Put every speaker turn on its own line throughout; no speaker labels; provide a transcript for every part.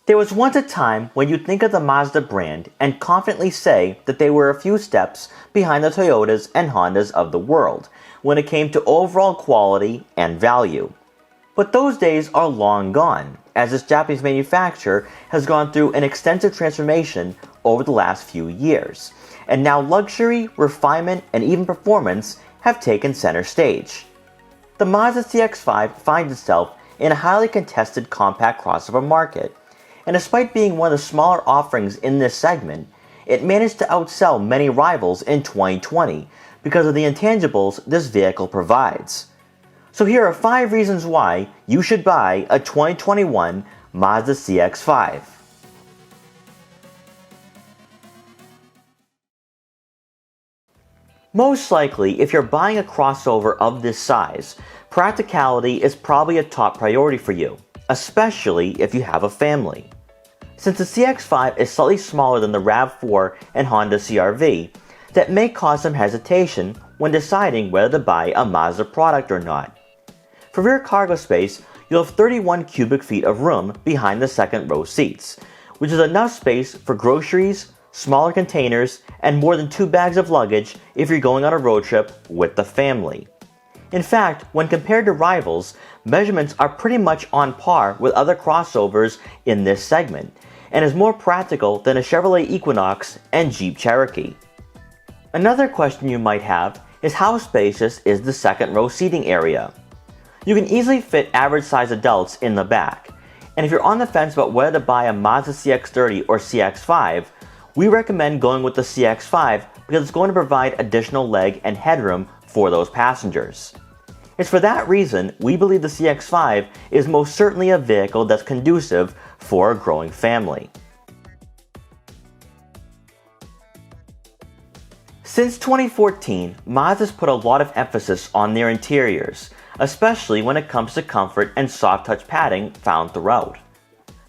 There was once a time when you'd think of the Mazda brand and confidently say that they were a few steps behind the Toyotas and Hondas of the world when it came to overall quality and value. But those days are long gone, as this Japanese manufacturer has gone through an extensive transformation over the last few years, and now luxury, refinement, and even performance have taken center stage. The Mazda CX-5 finds itself in a highly contested compact crossover market, and despite being one of the smaller offerings in this segment, it managed to outsell many rivals in 2020 because of the intangibles this vehicle provides. So here are 5 reasons why you should buy a 2021 Mazda CX-5. Most likely, if you're buying a crossover of this size, practicality is probably a top priority for you, especially if you have a family. Since the CX-5 is slightly smaller than the RAV4 and Honda CR-V, that may cause some hesitation when deciding whether to buy a Mazda product or not. For rear cargo space, you'll have 31 cubic feet of room behind the second row seats, which is enough space for groceries, smaller containers, and more than 2 bags of luggage if you're going on a road trip with the family. In fact, when compared to rivals, measurements are pretty much on par with other crossovers in this segment, and is more practical than a Chevrolet Equinox and Jeep Cherokee. Another question you might have is how spacious is the second row seating area? You can easily fit average sized adults in the back, and if you're on the fence about whether to buy a Mazda CX-30 or CX-5, we recommend going with the CX-5 because it's going to provide additional leg and headroom for those passengers. It's for that reason we believe the CX-5 is most certainly a vehicle that's conducive for a growing family. Since 2014, Mazda's put a lot of emphasis on their interiors, especially when it comes to comfort and soft touch padding found throughout.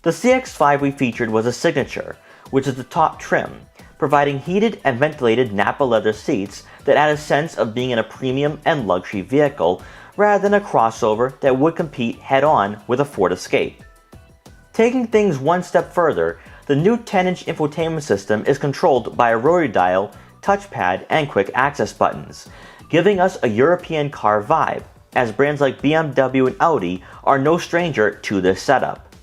The CX-5 we featured was a signature, which is the top trim, providing heated and ventilated nappa leather seats that add a sense of being in a premium and luxury vehicle rather than a crossover that would compete head-on with a Ford Escape. Taking things one step further, the new 10-inch infotainment system is controlled by a rotary dial, touchpad, and quick access buttons, giving us a European car vibe, as brands like BMW and Audi are no stranger to this setup.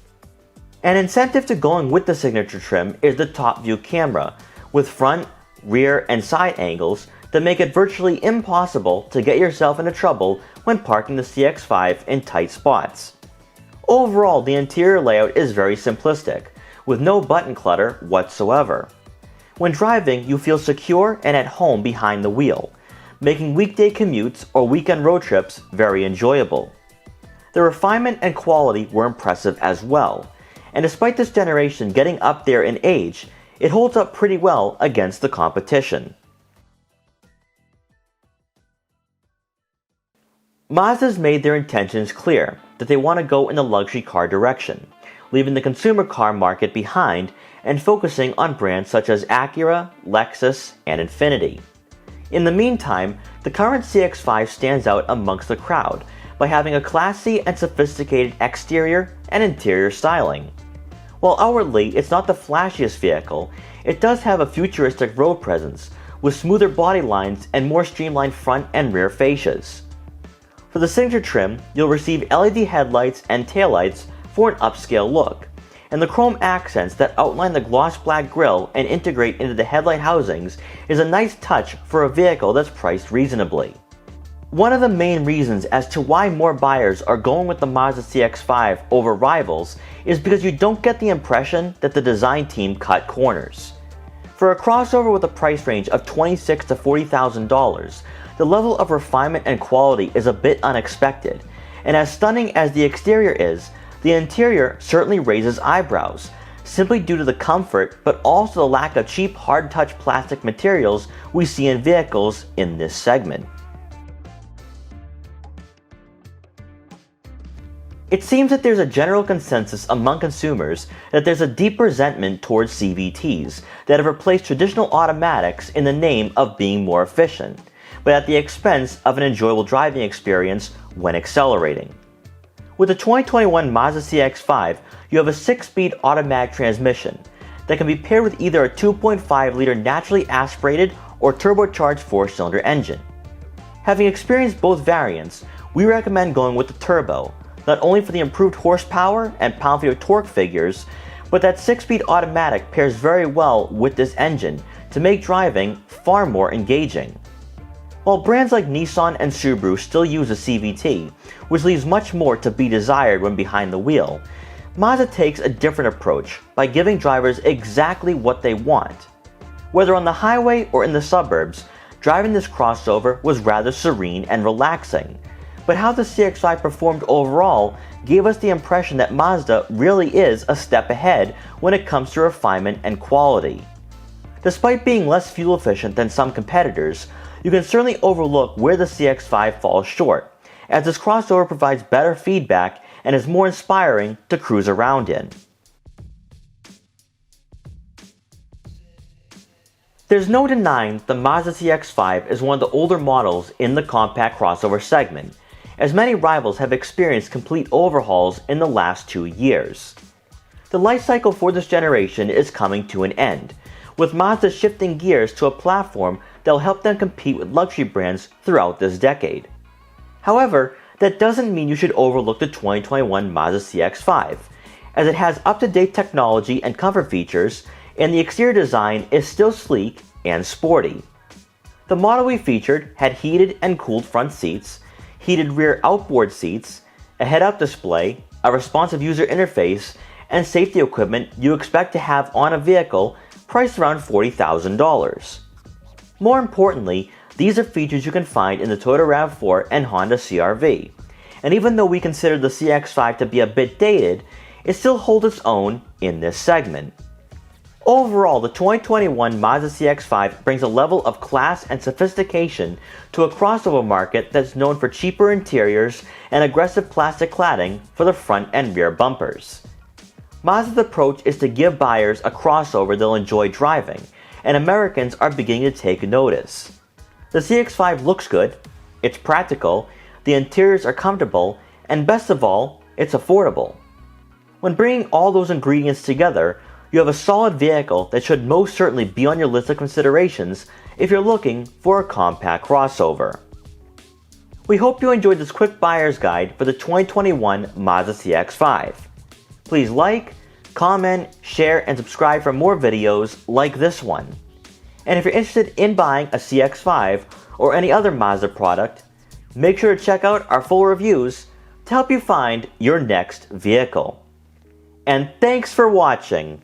An incentive to going with the signature trim is the top view camera, with front, rear, and side angles that make it virtually impossible to get yourself into trouble when parking the CX-5 in tight spots. Overall, the interior layout is very simplistic, with no button clutter whatsoever. When driving, you feel secure and at home behind the wheel, making weekday commutes or weekend road trips very enjoyable. The refinement and quality were impressive as well, and despite this generation getting up there in age, it holds up pretty well against the competition. Mazda's made their intentions clear that they want to go in the luxury car direction, leaving the consumer car market behind and focusing on brands such as Acura, Lexus, and Infiniti. In the meantime, the current CX-5 stands out amongst the crowd by having a classy and sophisticated exterior and interior styling. While outwardly it's not the flashiest vehicle, it does have a futuristic road presence with smoother body lines and more streamlined front and rear fascias. For the signature trim, you'll receive LED headlights and taillights for an upscale look, and the chrome accents that outline the gloss black grille and integrate into the headlight housings is a nice touch for a vehicle that's priced reasonably. One of the main reasons as to why more buyers are going with the Mazda CX-5 over rivals is because you don't get the impression that the design team cut corners. For a crossover with a price range of $26,000 to $40,000, the level of refinement and quality is a bit unexpected, and as stunning as the exterior is, the interior certainly raises eyebrows, simply due to the comfort but also the lack of cheap hard-touch plastic materials we see in vehicles in this segment. It seems that there's a general consensus among consumers that there's a deep resentment towards CVTs that have replaced traditional automatics in the name of being more efficient, but at the expense of an enjoyable driving experience when accelerating. With the 2021 Mazda CX-5, you have a 6-speed automatic transmission that can be paired with either a 2.5-liter naturally aspirated or turbocharged 4-cylinder engine. Having experienced both variants, we recommend going with the turbo, not only for the improved horsepower and pound-feet of torque figures, but that 6-speed automatic pairs very well with this engine to make driving far more engaging. While brands like Nissan and Subaru still use a CVT, which leaves much more to be desired when behind the wheel, Mazda takes a different approach by giving drivers exactly what they want. Whether on the highway or in the suburbs, driving this crossover was rather serene and relaxing. But how the CX-5 performed overall gave us the impression that Mazda really is a step ahead when it comes to refinement and quality. Despite being less fuel efficient than some competitors, you can certainly overlook where the CX-5 falls short, as this crossover provides better feedback and is more inspiring to cruise around in. There's no denying the Mazda CX-5 is one of the older models in the compact crossover segment, as many rivals have experienced complete overhauls in the last 2 years. The life cycle for this generation is coming to an end, with Mazda shifting gears to a platform that will help them compete with luxury brands throughout this decade. However, that doesn't mean you should overlook the 2021 Mazda CX-5, as it has up-to-date technology and comfort features, and the exterior design is still sleek and sporty. The model we featured had heated and cooled front seats, heated rear outboard seats, a head-up display, a responsive user interface, and safety equipment you expect to have on a vehicle priced around $40,000. More importantly, these are features you can find in the Toyota RAV4 and Honda CR-V. And even though we consider the CX-5 to be a bit dated, it still holds its own in this segment. Overall, the 2021 Mazda CX-5 brings a level of class and sophistication to a crossover market that's known for cheaper interiors and aggressive plastic cladding for the front and rear bumpers. Mazda's approach is to give buyers a crossover they'll enjoy driving, and Americans are beginning to take notice. The CX-5 looks good, it's practical, the interiors are comfortable, and best of all, it's affordable. When bringing all those ingredients together, you have a solid vehicle that should most certainly be on your list of considerations if you're looking for a compact crossover. We hope you enjoyed this quick buyer's guide for the 2021 Mazda CX-5. Please like, comment, share, and subscribe for more videos like this one. And if you're interested in buying a CX-5 or any other Mazda product, make sure to check out our full reviews to help you find your next vehicle. And thanks for watching.